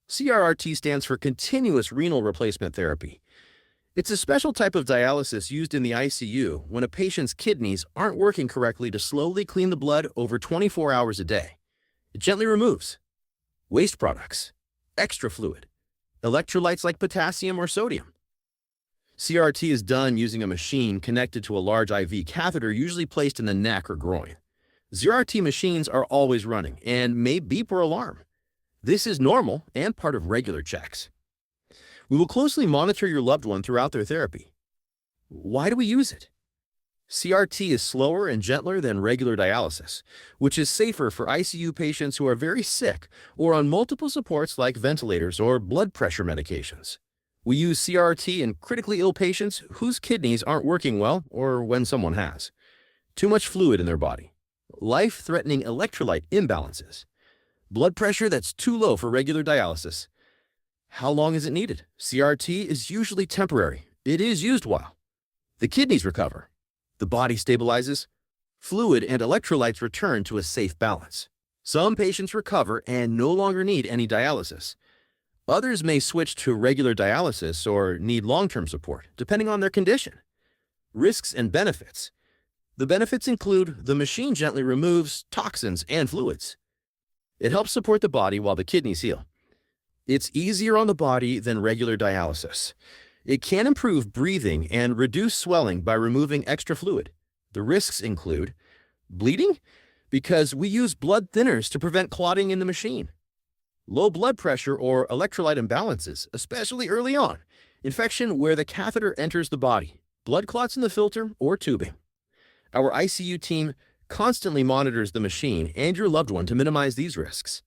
CRRT stands for Continuous Renal Replacement Therapy. It's a special type of dialysis used in the ICU when a patient's kidneys aren't working correctly to slowly clean the blood over 24 hours a day. It gently removes waste products, extra fluid, electrolytes like potassium or sodium. CRT is done using a machine connected to a large IV catheter usually placed in the neck or groin. CRRT machines are always running and may beep or alarm. This is normal and part of regular checks. We will closely monitor your loved one throughout their therapy. Why do we use it? CRT is slower and gentler than regular dialysis, which is safer for ICU patients who are very sick or on multiple supports like ventilators or blood pressure medications. We use CRT in critically ill patients whose kidneys aren't working well or when someone has too much fluid in their body, life-threatening electrolyte imbalances, blood pressure that's too low for regular dialysis. How long is it needed? CRT is usually temporary. It is used while the kidneys recover, the body stabilizes, fluid and electrolytes return to a safe balance. Some patients recover and no longer need any dialysis. Others may switch to regular dialysis or need long-term support, depending on their condition. Risks and benefits. The benefits include the machine gently removes toxins and fluids. It helps support the body while the kidneys heal. It's easier on the body than regular dialysis. It can improve breathing and reduce swelling by removing extra fluid. The risks include bleeding, because we use blood thinners to prevent clotting in the machine, low blood pressure or electrolyte imbalances, especially early on, infection where the catheter enters the body, blood clots in the filter or tubing. Our ICU team constantly monitors the machine and your loved one to minimize these risks.